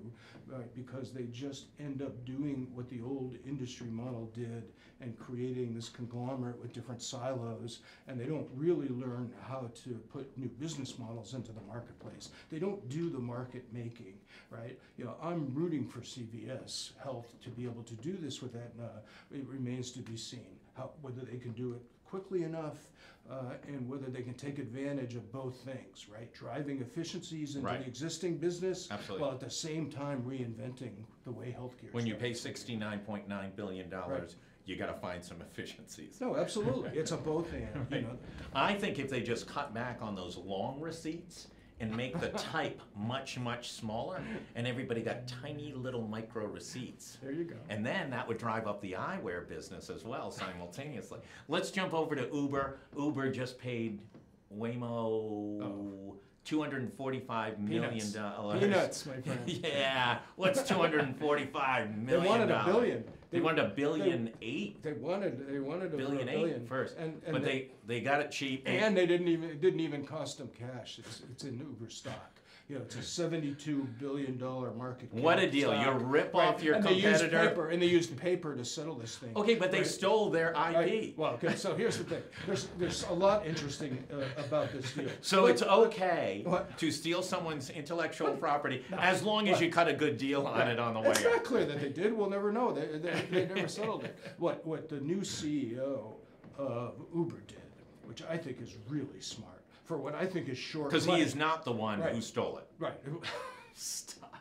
right? Because they just end up doing what the old industry model did and creating this conglomerate with different silos, and they don't really learn how to put new business models into the marketplace. They don't do the market making, right? I'm rooting for CVS Health to be able to do this with Aetna. It remains to be seen whether they can do it quickly enough, and whether they can take advantage of both things, right? Driving efficiencies into Right. the existing business, Absolutely. while at the same time reinventing the way healthcare is When you done. pay $69.9 billion, Right. you gotta find some efficiencies. No, absolutely. It's a both and, Right. I think if they just cut back on those long receipts and make the type much, much smaller, and everybody got tiny little micro receipts. There you go. And then that would drive up the eyewear business as well simultaneously. Let's jump over to Uber. Uber just paid Waymo $245 million. Peanuts, my friend. Yeah, what's $245 million? They wanted $1 billion. They wanted $1.8 billion. They wanted $1.8 $1 billion first, and but they got it cheap. And it didn't even cost them cash. It's in Uber stock. It's a $72 billion market cap. What a deal! stock. You rip off your and competitor. They used paper to settle this thing. Okay, but they right? stole their IP. Right. Well, okay. So here's the thing. There's a lot interesting about this deal. So But- it's okay What? to steal someone's intellectual property as long as you cut a good deal on it on the way It's up. not clear that they did. We'll never know. They never settled it. What the new CEO of Uber did, which I think is really smart, for what I think is short. Because he money. is not the one Right. who stole it. Right. Stop.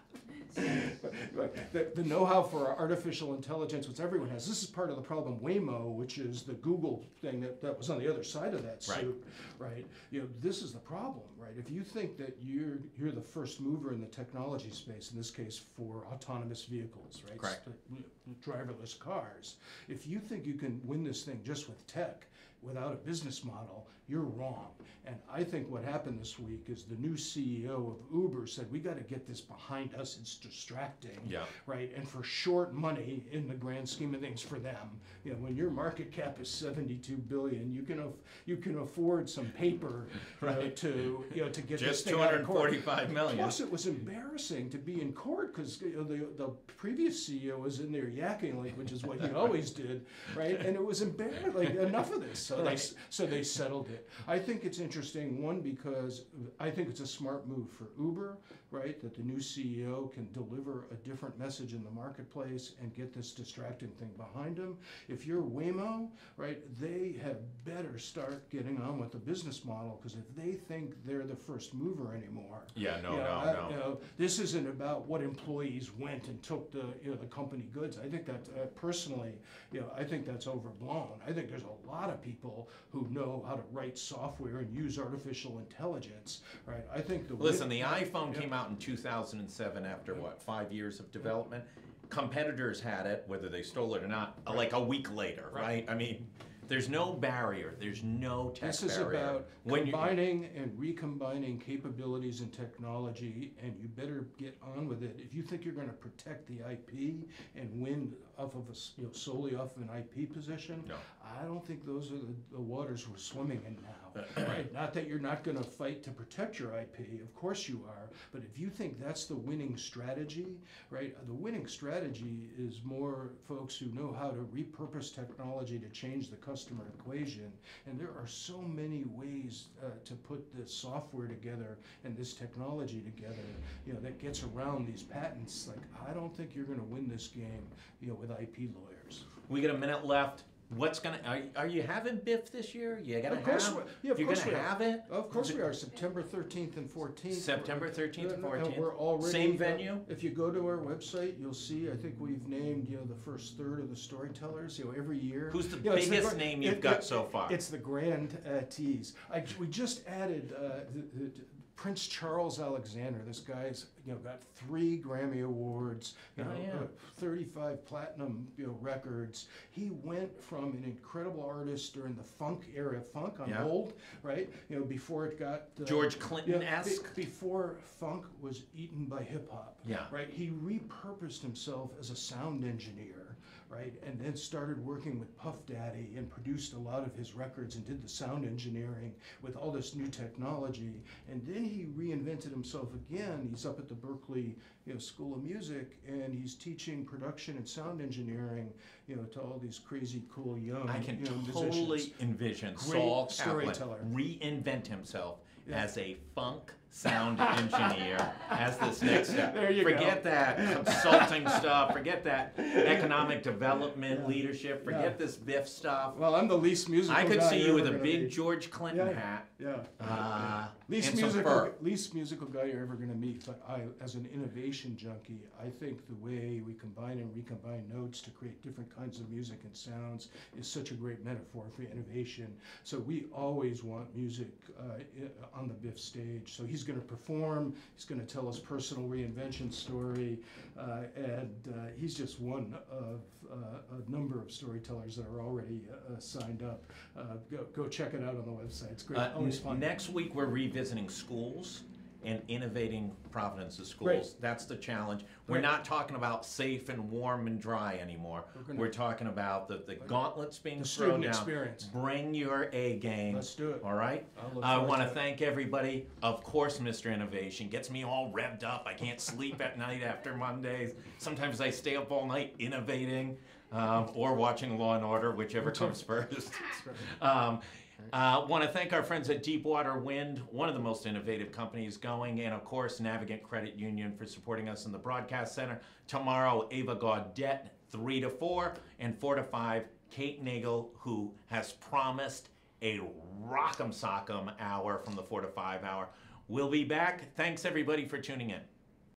Right. The know-how for artificial intelligence, which everyone has. This is part of the problem. Waymo, which is the Google thing that was on the other side of that suit, right? This is the problem, right? If you think that you're the first mover in the technology space, in this case for autonomous vehicles, right? Correct. Driverless cars. If you think you can win this thing just with tech, without a business model, you're wrong. And I think what happened this week is the new CEO of Uber said, we got to get this behind us. It's distracting, Yeah. right? And for short money in the grand scheme of things for them, when your market cap is 72 billion, you can afford some paper to get Just this thing out of court. $245 million. Plus, it was embarrassing to be in court because the previous CEO was in there yakking, which is what he always did, right? And it was embarrassing. Like, enough of this. So they settled it. I think it's interesting, one, because I think it's a smart move for Uber, right? That the new CEO can deliver a different message in the marketplace and get this distracting thing behind him. If you're Waymo, right, they had better start getting on with the business model, because if they think they're the first mover anymore, No. this isn't about what employees went and took the company goods. I think that personally, I think that's overblown. I think there's a lot of people who know how to write software and use artificial intelligence, right? I think Listen, the iPhone came out in 2007 after what, 5 years of development? Competitors had it, whether they stole it or not, like a week later, right? I mean, there's no barrier. There's no tech barrier. This is about When you- combining and recombining capabilities and technology, and you better get on with it. If you think you're going to protect the IP and win off of solely off of an IP position, No. I don't think those are the waters we're swimming in now. Right? Not that you're not going to fight to protect your IP. Of course you are. But if you think that's the winning strategy, right? The winning strategy is more folks who know how to repurpose technology to change the customer equation. And there are so many ways to put this software together and this technology together, that gets around these patents. Like, I don't think you're going to win this game, with IP lawyers. We got a minute left. Are you having Biff this year? You gotta Of course have. we- yeah, of You're course gonna we are. have it. Of course we are. September 13th and 14th. September 13th and 14th. And we're already Same venue? If you go to our website, you'll see. I think we've named the first third of the storytellers. Every year. Who's the it's biggest name you've got so far? It's the Grand Tees. We just added Prince Charles Alexander. This guy's got 3 Grammy Awards, 35 platinum records. He went from an incredible artist during the funk era, funk on hold, right? Before it got George Clinton-esque? before funk was eaten by hip hop. Yeah. Right. He repurposed himself as a sound engineer. right? And then started working with Puff Daddy and produced a lot of his records and did the sound engineering with all this new technology. And then he reinvented himself again. He's up at the Berkeley, School of Music, and he's teaching production and sound engineering, to all these crazy, cool young, I can musicians. totally envision Great Saul Kaplan storyteller. reinvent himself Yeah. as a funk sound engineer as this next step. There you forget go. that consulting stuff, forget that economic development Yeah. leadership, forget Yeah. this Biff stuff. Well, I'm the least musical I could guy see you you're with a ever gonna big meet. George Clinton Yeah. hat. Yeah. Least and some musical, fur. least musical guy you're ever going to meet. But as an innovation junkie, I think the way we combine and recombine notes to create different kinds of music and sounds is such a great metaphor for innovation. So we always want music on the Biff stage. So he's going to perform. He's going to tell his personal reinvention story, and he's just one of a number of storytellers that are already signed up. Go check it out on the website. It's great. Always fun. Next week we're revisiting schools and innovating Providence's schools. Great. That's the challenge. We're Great. not talking about safe and warm and dry anymore. We're talking about the gauntlets being The thrown student down. experience. Bring your A game. Let's do it. All right? I'll look I forward want to to it. thank everybody. Of course, Mr. Innovation gets me all revved up. I can't sleep at night after Mondays. Sometimes I stay up all night innovating or watching Law and Order, whichever comes first. Want to thank our friends at Deepwater Wind, one of the most innovative companies going, and of course Navigant Credit Union for supporting us in the broadcast center. Tomorrow, Ava Gaudette, 3 to 4, and 4 to 5, Kate Nagel, who has promised a rock'em sock'em hour from the 4 to 5 hour. We'll be back. Thanks everybody for tuning in.